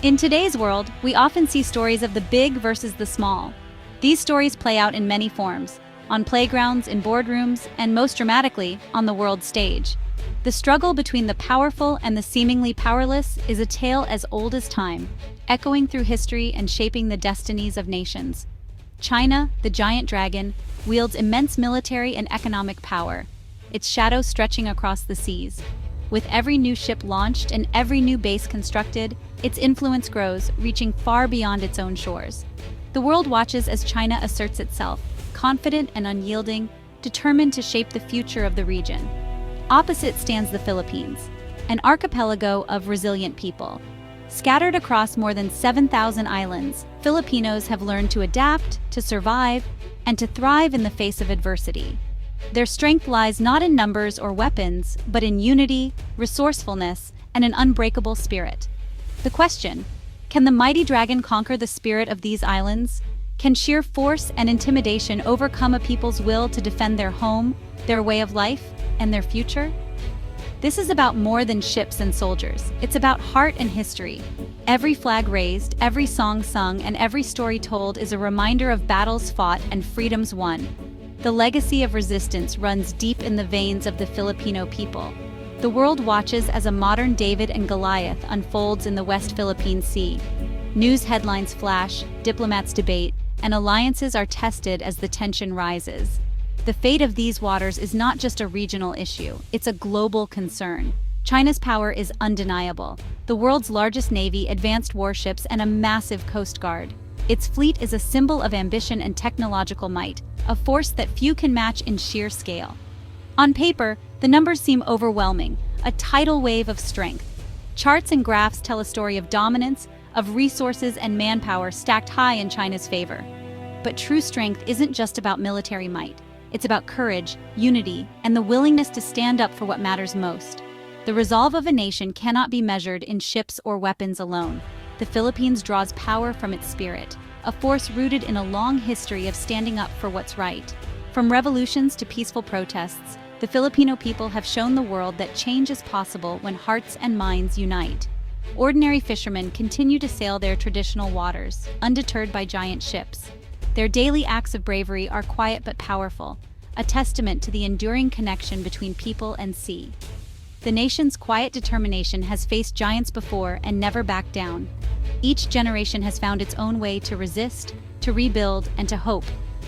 In today's world, we often see stories of the big versus the small. These stories play out in many forms, on playgrounds, in boardrooms, and most dramatically, on the world stage. The struggle between the powerful and the seemingly powerless is a tale as old as time, echoing through history and shaping the destinies of nations. China, the giant dragon, wields immense military and economic power, its shadow stretching across the seas. With every new ship launched and every new base constructed, its influence grows, reaching far beyond its own shores. The world watches as China asserts itself, confident and unyielding, determined to shape the future of the region. Opposite stands the Philippines, an archipelago of resilient people. Scattered across more than 7,000 islands, Filipinos have learned to adapt, to survive, and to thrive in the face of adversity. Their strength lies not in numbers or weapons, but in unity, resourcefulness, and an unbreakable spirit. The question: can the mighty dragon conquer the spirit of these islands? Can sheer force and intimidation overcome a people's will to defend their home, their way of life, and their future? This is about more than ships and soldiers. It's about heart and history. Every flag raised, every song sung, and every story told is a reminder of battles fought and freedoms won. The legacy of resistance runs deep in the veins of the Filipino people. The world watches as a modern David and Goliath unfolds in the West Philippine Sea. News headlines flash, diplomats debate, and alliances are tested as the tension rises. The fate of these waters is not just a regional issue, it's a global concern. China's power is undeniable. The world's largest navy, advanced warships, and a massive coast guard. Its fleet is a symbol of ambition and technological might, a force that few can match in sheer scale. On paper, the numbers seem overwhelming, a tidal wave of strength. Charts and graphs tell a story of dominance, of resources and manpower stacked high in China's favor. But true strength isn't just about military might. It's about courage, unity, and the willingness to stand up for what matters most. The resolve of a nation cannot be measured in ships or weapons alone. The Philippines draws power from its spirit, a force rooted in a long history of standing up for what's right. From revolutions to peaceful protests, the Filipino people have shown the world that change is possible when hearts and minds unite. Ordinary fishermen continue to sail their traditional waters, undeterred by giant ships. Their daily acts of bravery are quiet but powerful, a testament to the enduring connection between people and sea. The nation's quiet determination has faced giants before and never backed down. Each generation has found its own way to resist, to rebuild, and to hope,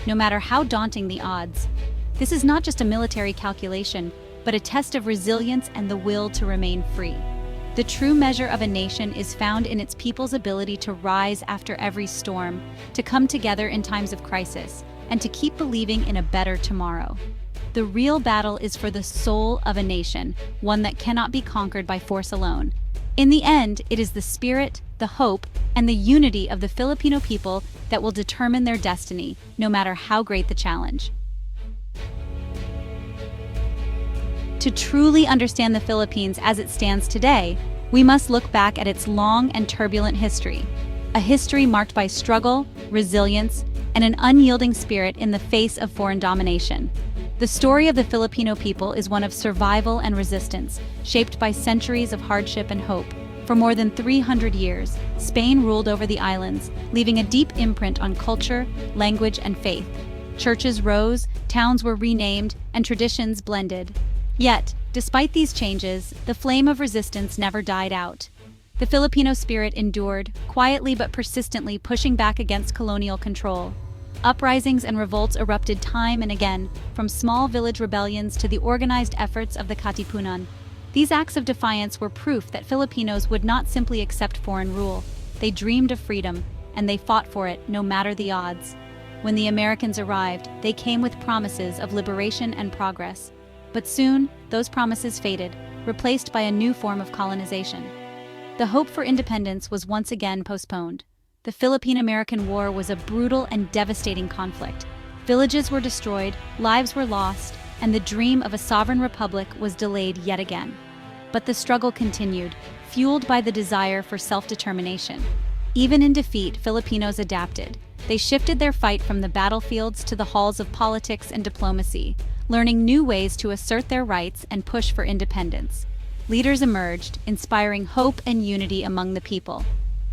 no matter how daunting the odds. This is not just a military calculation, but a test of resilience and the will to remain free. The true measure of a nation is found in its people's ability to rise after every storm, to come together in times of crisis, and to keep believing in a better tomorrow. The real battle is for the soul of a nation, one that cannot be conquered by force alone. In the end, it is the spirit, the hope, and the unity of the Filipino people that will determine their destiny, no matter how great the challenge. To truly understand the Philippines as it stands today, we must look back at its long and turbulent history, a history marked by struggle, resilience, and an unyielding spirit in the face of foreign domination. The story of the Filipino people is one of survival and resistance, shaped by centuries of hardship and hope. For more than 300 years, Spain ruled over the islands, leaving a deep imprint on culture, language, and faith. Churches rose, towns were renamed, and traditions blended. Yet, despite these changes, the flame of resistance never died out. The Filipino spirit endured, quietly but persistently pushing back against colonial control. Uprisings and revolts erupted time and again, from small village rebellions to the organized efforts of the Katipunan. These acts of defiance were proof that Filipinos would not simply accept foreign rule. They dreamed of freedom, and they fought for it no matter the odds. When the Americans arrived, they came with promises of liberation and progress. But soon, those promises faded, replaced by a new form of colonization. The hope for independence was once again postponed. The Philippine-American War was a brutal and devastating conflict. Villages were destroyed, lives were lost, and the dream of a sovereign republic was delayed yet again. But the struggle continued, fueled by the desire for self-determination. Even in defeat, Filipinos adapted. They shifted their fight from the battlefields to the halls of politics and diplomacy, learning new ways to assert their rights and push for independence. Leaders emerged, inspiring hope and unity among the people.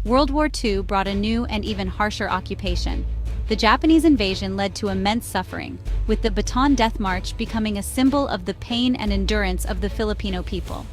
World War II brought a new and even harsher occupation. The Japanese invasion led to immense suffering, with the Bataan Death March becoming a symbol of the pain and endurance of the Filipino people.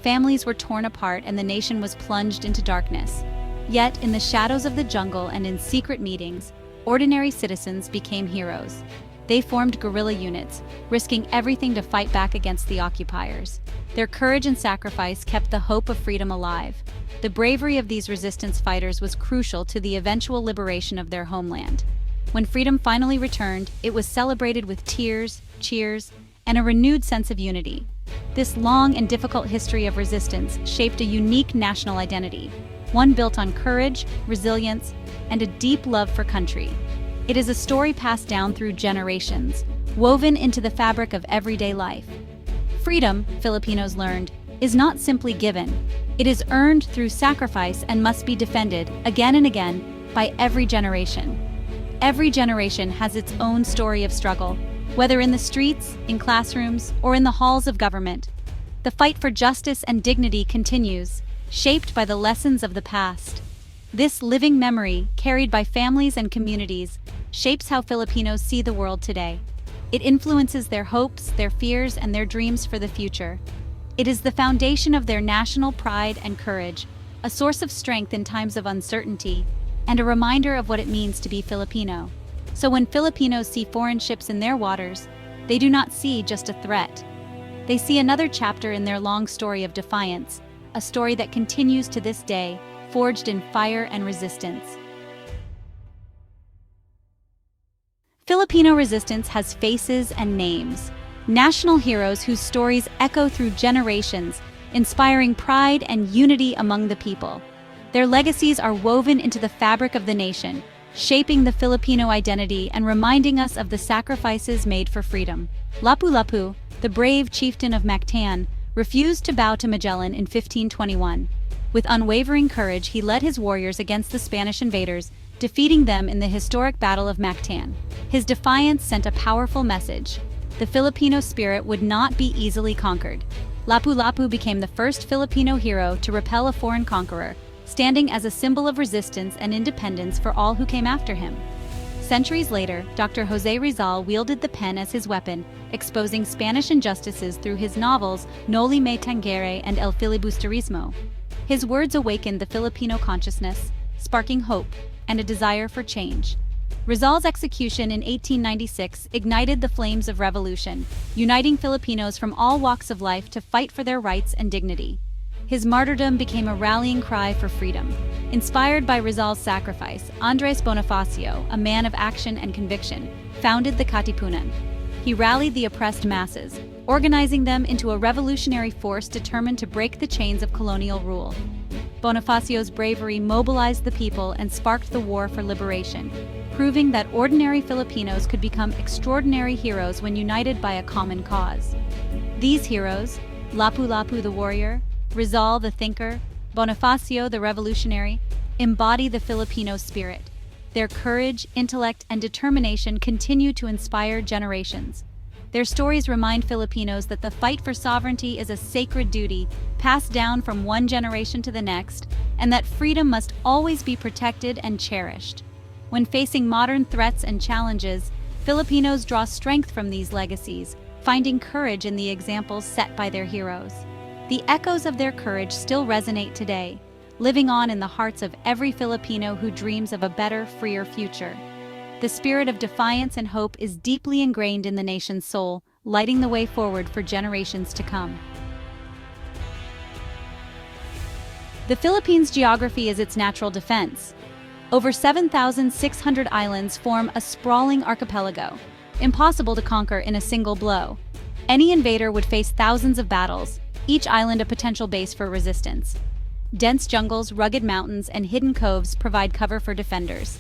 Families were torn apart and the nation was plunged into darkness. Yet, in the shadows of the jungle and in secret meetings, ordinary citizens became heroes. They formed guerrilla units, risking everything to fight back against the occupiers. Their courage and sacrifice kept the hope of freedom alive. The bravery of these resistance fighters was crucial to the eventual liberation of their homeland. When freedom finally returned, it was celebrated with tears, cheers, and a renewed sense of unity. This long and difficult history of resistance shaped a unique national identity, one built on courage, resilience, and a deep love for country. It is a story passed down through generations, woven into the fabric of everyday life. Freedom, Filipinos learned, is not simply given. It is earned through sacrifice and must be defended again and again by every generation. Every generation has its own story of struggle, whether in the streets, in classrooms, or in the halls of government. The fight for justice and dignity continues, shaped by the lessons of the past. This living memory, carried by families and communities, shapes how Filipinos see the world today. It influences their hopes, their fears, and their dreams for the future. It is the foundation of their national pride and courage, a source of strength in times of uncertainty, and a reminder of what it means to be Filipino. So when Filipinos see foreign ships in their waters, they do not see just a threat. They see another chapter in their long story of defiance, a story that continues to this day, forged in fire and resistance. Filipino resistance has faces and names, national heroes whose stories echo through generations, inspiring pride and unity among the people. Their legacies are woven into the fabric of the nation, shaping the Filipino identity and reminding us of the sacrifices made for freedom. Lapu-Lapu, the brave chieftain of Mactan, refused to bow to Magellan in 1521. With unwavering courage, he led his warriors against the Spanish invaders, defeating them in the historic Battle of Mactan. His defiance sent a powerful message. The Filipino spirit would not be easily conquered. Lapu-Lapu became the first Filipino hero to repel a foreign conqueror, standing as a symbol of resistance and independence for all who came after him. Centuries later, Dr. Jose Rizal wielded the pen as his weapon, exposing Spanish injustices through his novels Noli Me Tangere and El Filibusterismo. His words awakened the Filipino consciousness, sparking hope and a desire for change. Rizal's execution in 1896 ignited the flames of revolution, uniting Filipinos from all walks of life to fight for their rights and dignity. His martyrdom became a rallying cry for freedom. Inspired by Rizal's sacrifice, Andres Bonifacio, a man of action and conviction, founded the Katipunan. He rallied the oppressed masses, organizing them into a revolutionary force determined to break the chains of colonial rule. Bonifacio's bravery mobilized the people and sparked the war for liberation, proving that ordinary Filipinos could become extraordinary heroes when united by a common cause. These heroes, Lapu-Lapu the warrior, Rizal the thinker, Bonifacio the revolutionary, embody the Filipino spirit. Their courage, intellect, and determination continue to inspire generations. Their stories remind Filipinos that the fight for sovereignty is a sacred duty passed down from one generation to the next, and that freedom must always be protected and cherished. When facing modern threats and challenges, Filipinos draw strength from these legacies, finding courage in the examples set by their heroes. The echoes of their courage still resonate today, living on in the hearts of every Filipino who dreams of a better, freer future. The spirit of defiance and hope is deeply ingrained in the nation's soul, lighting the way forward for generations to come. The Philippines' geography is its natural defense. Over 7,600 islands form a sprawling archipelago, impossible to conquer in a single blow. Any invader would face thousands of battles, each island a potential base for resistance. Dense jungles, rugged mountains, and hidden coves provide cover for defenders.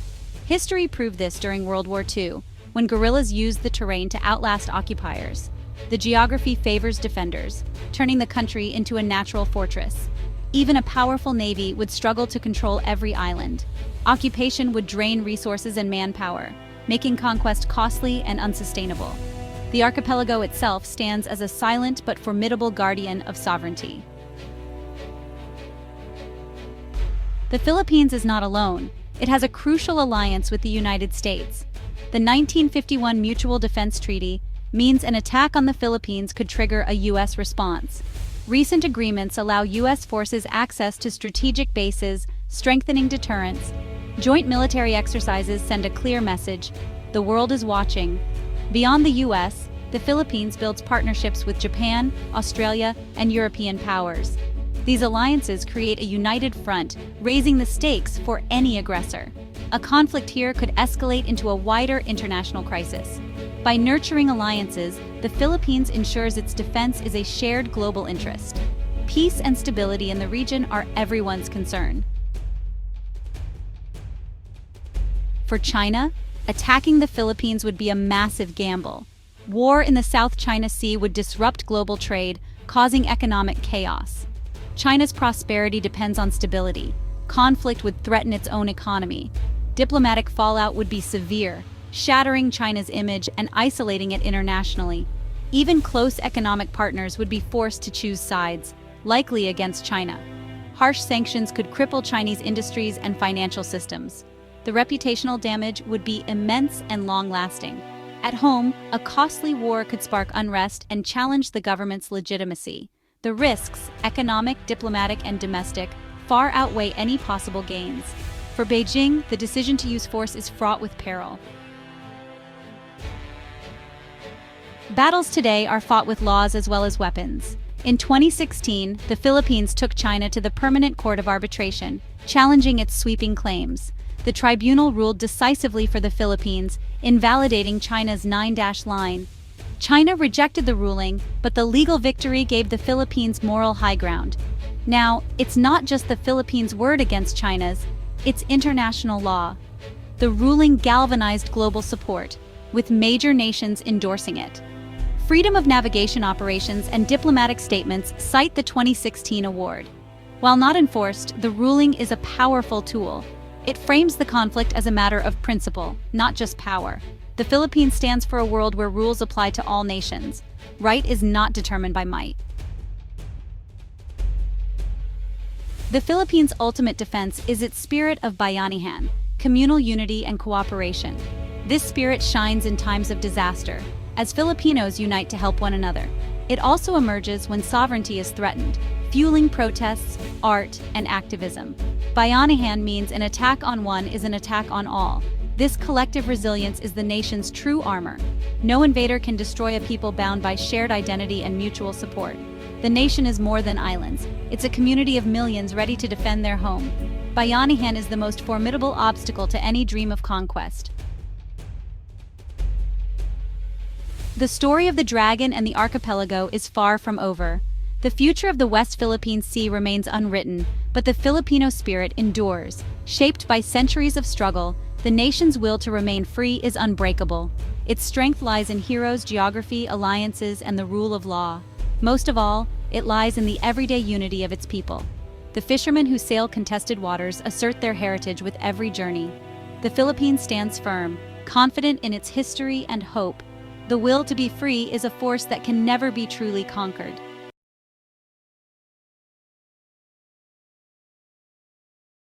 History proved this during World War II, when guerrillas used the terrain to outlast occupiers. The geography favors defenders, turning the country into a natural fortress. Even a powerful navy would struggle to control every island. Occupation would drain resources and manpower, making conquest costly and unsustainable. The archipelago itself stands as a silent but formidable guardian of sovereignty. The Philippines is not alone. It has a crucial alliance with the United States. The 1951 Mutual Defense Treaty means an attack on the Philippines could trigger a U.S. response. Recent agreements allow U.S. forces access to strategic bases, strengthening deterrence. Joint military exercises send a clear message: the world is watching. Beyond the U.S., the Philippines builds partnerships with Japan, Australia, and European powers. These alliances create a united front, raising the stakes for any aggressor. A conflict here could escalate into a wider international crisis. By nurturing alliances, the Philippines ensures its defense is a shared global interest. Peace and stability in the region are everyone's concern. For China, attacking the Philippines would be a massive gamble. War in the South China Sea would disrupt global trade, causing economic chaos. China's prosperity depends on stability. Conflict would threaten its own economy. Diplomatic fallout would be severe, shattering China's image and isolating it internationally. Even close economic partners would be forced to choose sides, likely against China. Harsh sanctions could cripple Chinese industries and financial systems. The reputational damage would be immense and long-lasting. At home, a costly war could spark unrest and challenge the government's legitimacy. The risks, economic, diplomatic, and domestic, far outweigh any possible gains. For Beijing, the decision to use force is fraught with peril. Battles today are fought with laws as well as weapons. In 2016, the Philippines took China to the Permanent Court of Arbitration, challenging its sweeping claims. The tribunal ruled decisively for the Philippines, invalidating China's 9-line. China rejected the ruling, but the legal victory gave the Philippines moral high ground. Now, it's not just the Philippines' word against China's, it's international law. The ruling galvanized global support, with major nations endorsing it. Freedom of navigation operations and diplomatic statements cite the 2016 award. While not enforced, the ruling is a powerful tool. It frames the conflict as a matter of principle, not just power. The Philippines stands for a world where rules apply to all nations. Right is not determined by might. The Philippines' ultimate defense is its spirit of bayanihan, communal unity and cooperation. This spirit shines in times of disaster, as Filipinos unite to help one another. It also emerges when sovereignty is threatened, fueling protests, art, and activism. Bayanihan means an attack on one is an attack on all. This collective resilience is the nation's true armor. No invader can destroy a people bound by shared identity and mutual support. The nation is more than islands. It's a community of millions ready to defend their home. Bayanihan is the most formidable obstacle to any dream of conquest. The story of the dragon and the archipelago is far from over. The future of the West Philippine Sea remains unwritten, but the Filipino spirit endures. Shaped by centuries of struggle, the nation's will to remain free is unbreakable. Its strength lies in heroes, geography, alliances, and the rule of law. Most of all, it lies in the everyday unity of its people. The fishermen who sail contested waters assert their heritage with every journey. The Philippines stands firm, confident in its history and hope. The will to be free is a force that can never be truly conquered.